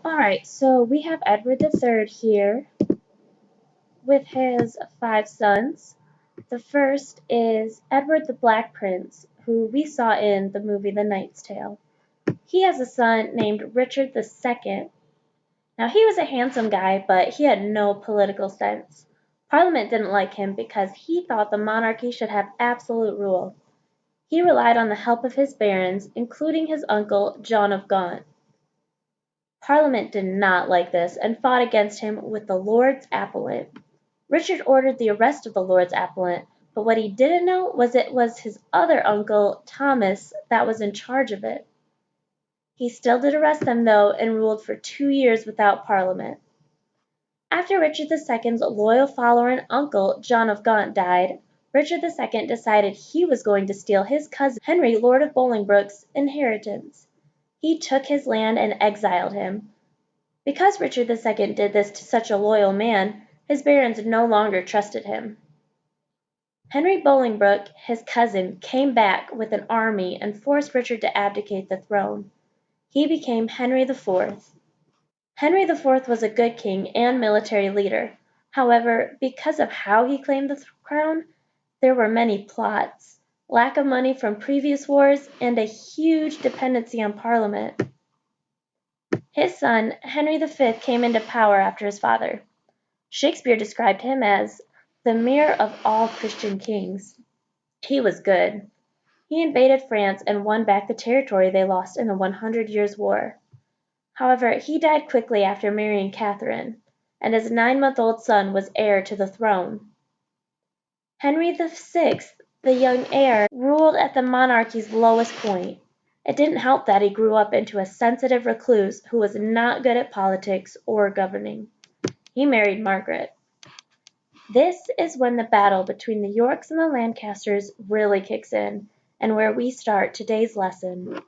Alright, so we have Edward III here with his 5 sons. The first is Edward the Black Prince, who we saw in the movie The Knight's Tale. He has a son named Richard II. Now, he was a handsome guy, but he had no political sense. Parliament didn't like him because he thought the monarchy should have absolute rule. He relied on the help of his barons, including his uncle John of Gaunt. Parliament did not like this and fought against him with the Lords Appellant. Richard ordered the arrest of the Lords Appellant, but what he didn't know was it was his other uncle, Thomas, that was in charge of it. He still did arrest them, though, and ruled for 2 years without Parliament. After Richard II's loyal follower and uncle, John of Gaunt, died, Richard II decided he was going to steal his cousin, Henry, Lord of Bolingbroke's, inheritance. He took his land and exiled him. Because Richard II did this to such a loyal man, his barons no longer trusted him. Henry Bolingbroke, his cousin, came back with an army and forced Richard to abdicate the throne. He became Henry IV. Henry IV was a good king and military leader. However, because of how he claimed the crown, there were many plots, lack of money from previous wars, and a huge dependency on Parliament. His son, Henry V, came into power after his father. Shakespeare described him as the mirror of all Christian kings. He was good. He invaded France and won back the territory they lost in the 100 Years' War. However, he died quickly after marrying Catherine, and his 9-month-old son was heir to the throne. Henry VI, the young heir, ruled at the monarchy's lowest point. It didn't help that he grew up into a sensitive recluse who was not good at politics or governing. He married Margaret. This is when the battle between the Yorks and the Lancasters really kicks in, and where we start today's lesson.